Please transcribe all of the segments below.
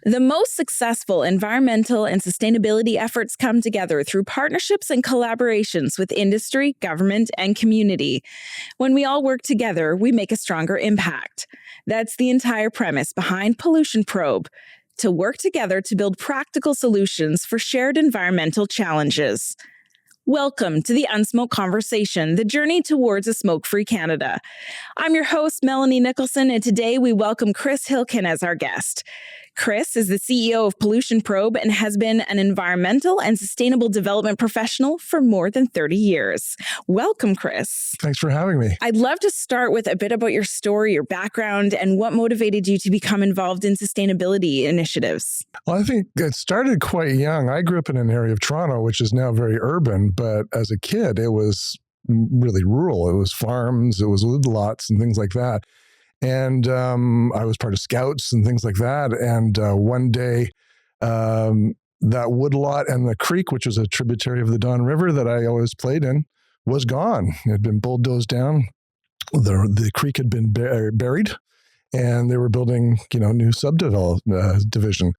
The most successful environmental and sustainability efforts come together through partnerships and collaborations with industry, government, and community. When we all work together, we make a stronger impact. That's the entire premise behind Pollution Probe, to work together to build practical solutions for shared environmental challenges. Welcome to the Unsmoke Conversation, the journey towards a smoke-free Canada. I'm your host, Melanie Nicholson, and today we welcome Chris Hilkene as our guest. Chris is the CEO of Pollution Probe and has been an environmental and sustainable development professional for more than 30 years. Welcome, Chris. Thanks for having me. I'd love to start with a bit about your story, your background, and what motivated you to become involved in sustainability initiatives. Well, I think it started quite young. I grew up in an area of Toronto, which is now very urban, but as a kid, it was really rural. It was farms, it was woodlots and things like that. And I was part of scouts and things like that. And one day, that woodlot and the creek, which was a tributary of the Don River that I always played in, was gone. It had been bulldozed down. The creek had been buried, and they were building, new division.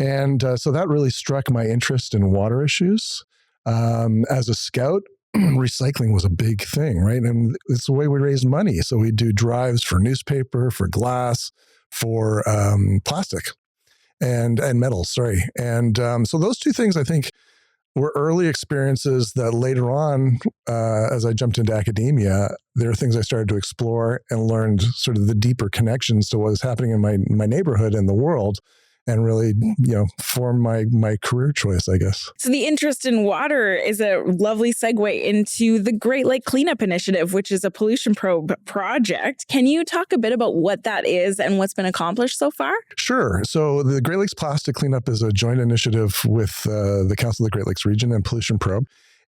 And so that really struck my interest in water issues. As a scout, recycling was a big thing, right? And it's the way we raised money. So we do drives for newspaper, for glass, for plastic and metals, sorry. And so those two things, I think, were early experiences that later on, as I jumped into academia, there are things I started to explore and learned sort of the deeper connections to what was happening in my neighborhood and the world, and really, form my career choice, I guess. So the interest in water is a lovely segue into the Great Lake Cleanup Initiative, which is a Pollution Probe project. Can you talk a bit about what that is and what's been accomplished so far? Sure. So the Great Lakes Plastic Cleanup is a joint initiative with the Council of the Great Lakes Region and Pollution Probe,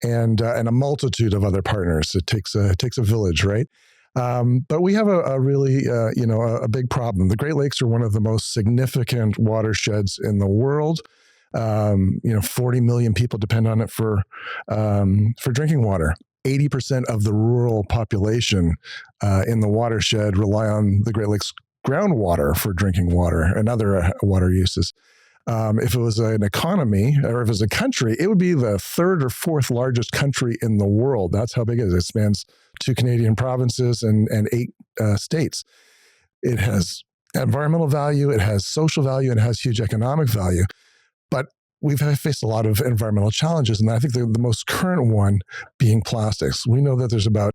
and a multitude of other partners. It takes a village, right? But we have a really, a big problem. The Great Lakes are one of the most significant watersheds in the world. 40 million people depend on it for drinking water. 80% of the rural population in the watershed rely on the Great Lakes groundwater for drinking water and other water uses. If it was an economy, or if it was a country, it would be the third or fourth largest country in the world. That's how big it is. It spans 2 Canadian provinces and 8 states. It has environmental value, it has social value, and it has huge economic value. But we've faced a lot of environmental challenges, and I think the most current one being plastics. We know that there's about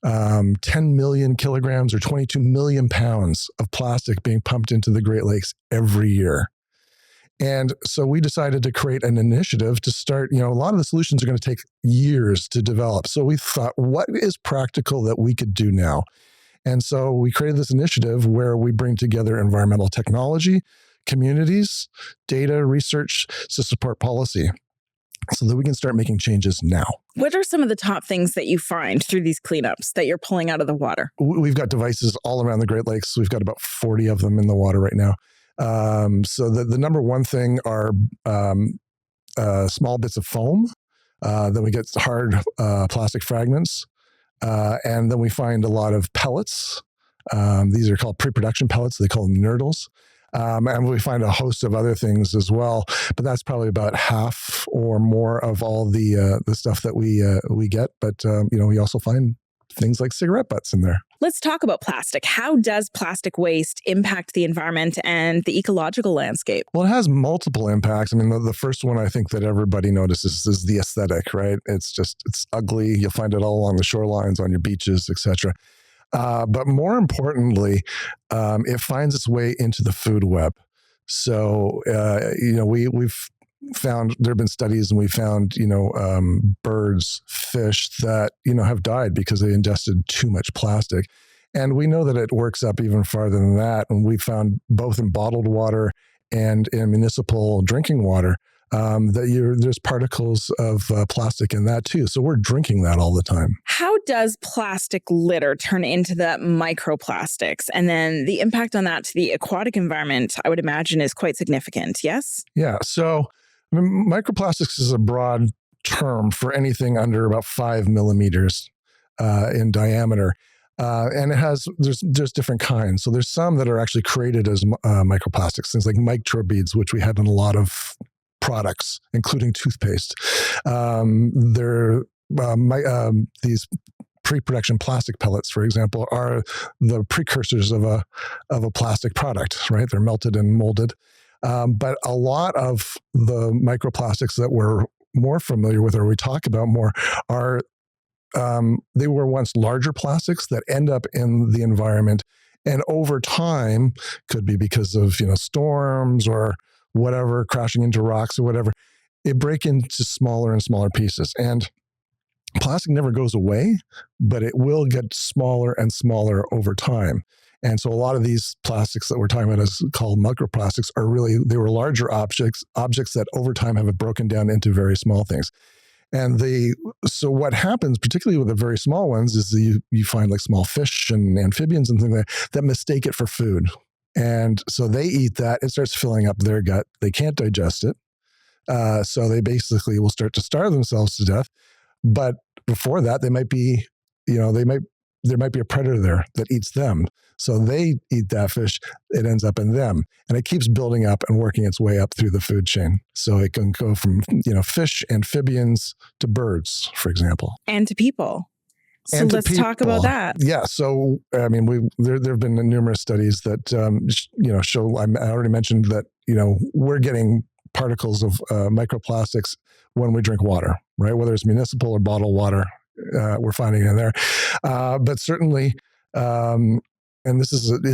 10 million kilograms or 22 million pounds of plastic being pumped into the Great Lakes every year. And so we decided to create an initiative to start, a lot of the solutions are going to take years to develop. So we thought, what is practical that we could do now? And so we created this initiative where we bring together environmental technology, communities, data, research to support policy so that we can start making changes now. What are some of the top things that you find through these cleanups that you're pulling out of the water? We've got devices all around the Great Lakes. We've got about 40 of them in the water right now. So the number one thing are small bits of foam. Then we get hard plastic fragments. And then we find a lot of pellets. These are called pre-production pellets. They call them nurdles. And we find a host of other things as well. But that's probably about half or more of all the stuff that we get. But, we also find things like cigarette butts in there. Let's talk about plastic. How does plastic waste impact the environment and the ecological landscape? Well, it has multiple impacts. I mean, the first one I think that everybody notices is the aesthetic, right? It's ugly. You'll find it all along the shorelines, on your beaches, etc. But more importantly, it finds its way into the food web. So, we've found, there have been studies, and we found, birds, fish that, have died because they ingested too much plastic. And we know that it works up even farther than that. And we found both in bottled water and in municipal drinking water that there's particles of plastic in that too. So we're drinking that all the time. How does plastic litter turn into the microplastics? And then the impact on that to the aquatic environment, I would imagine, is quite significant, yes? Yeah. So microplastics is a broad term for anything under about 5 millimeters in diameter. And there's different kinds. So there's some that are actually created as microplastics, things like microbeads, which we have in a lot of products, including toothpaste. These pre-production plastic pellets, for example, are the precursors of a plastic product, right? They're melted and molded. But a lot of the microplastics that we're more familiar with, or we talk about more, are they were once larger plastics that end up in the environment, and over time, could be because of storms or whatever, crashing into rocks or whatever, they break into smaller and smaller pieces. And plastic never goes away, but it will get smaller and smaller over time. And so a lot of these plastics that we're talking about as called microplastics they were larger objects that over time have broken down into very small things. And so what happens, particularly with the very small ones, is you find like small fish and amphibians and things like that mistake it for food. And so they eat that, it starts filling up their gut. They can't digest it. So they basically will start to starve themselves to death. But before that, there might be a predator there that eats them. So they eat that fish, it ends up in them. And it keeps building up and working its way up through the food chain. So it can go from, fish, amphibians to birds, for example. And to people. So let's talk about that. Yeah. So, I mean, there have been numerous studies that, show, I already mentioned that, we're getting particles of microplastics when we drink water, right? Whether it's municipal or bottled water, we're finding it in there. But certainly, and it's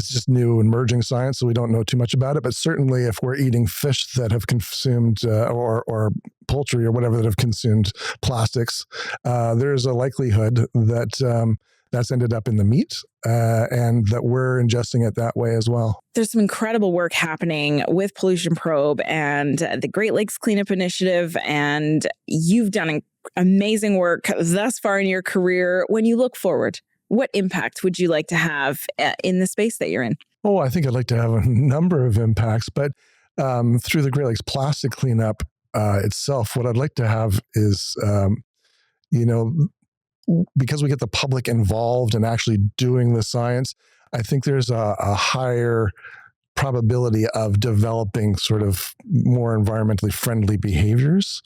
just new emerging science, so we don't know too much about it. But certainly, if we're eating fish that have consumed or poultry or whatever that have consumed plastics, there's a likelihood that that's ended up in the meat and that we're ingesting it that way as well. There's some incredible work happening with Pollution Probe and the Great Lakes Cleanup Initiative, and you've done amazing work thus far in your career. When you look forward, what impact would you like to have in the space that you're in? Oh, I think I'd like to have a number of impacts, but through the Great Lakes plastic cleanup itself, what I'd like to have is, because we get the public involved and actually doing the science, I think there's a higher probability of developing sort of more environmentally friendly behaviors.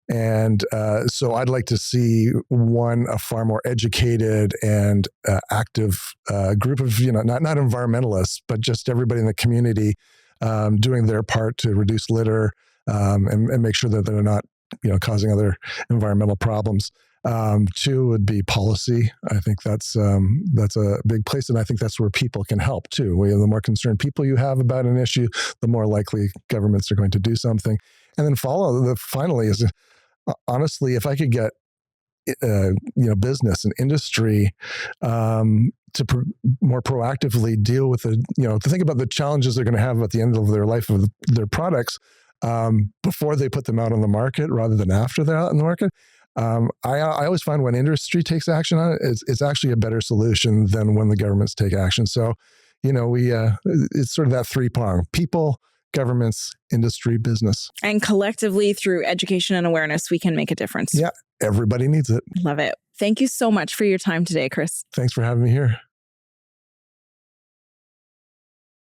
And so I'd like to see a far more educated and active group of, not environmentalists, but just everybody in the community doing their part to reduce litter and make sure that they're not, causing other environmental problems. Two would be policy. I think that's a big place, and I think that's where people can help too. The more concerned people you have about an issue, the more likely governments are going to do something. And then finally is, honestly, if I could get business and industry to more proactively deal with to think about the challenges they're going to have at the end of their life of their products before they put them out on the market rather than after they're out in the market. I always find when industry takes action on it, it's actually a better solution than when the governments take action. So, it's sort of that three-prong: people, governments, industry, business. And collectively, through education and awareness, we can make a difference. Yeah, everybody needs it. Love it. Thank you so much for your time today, Chris. Thanks for having me here.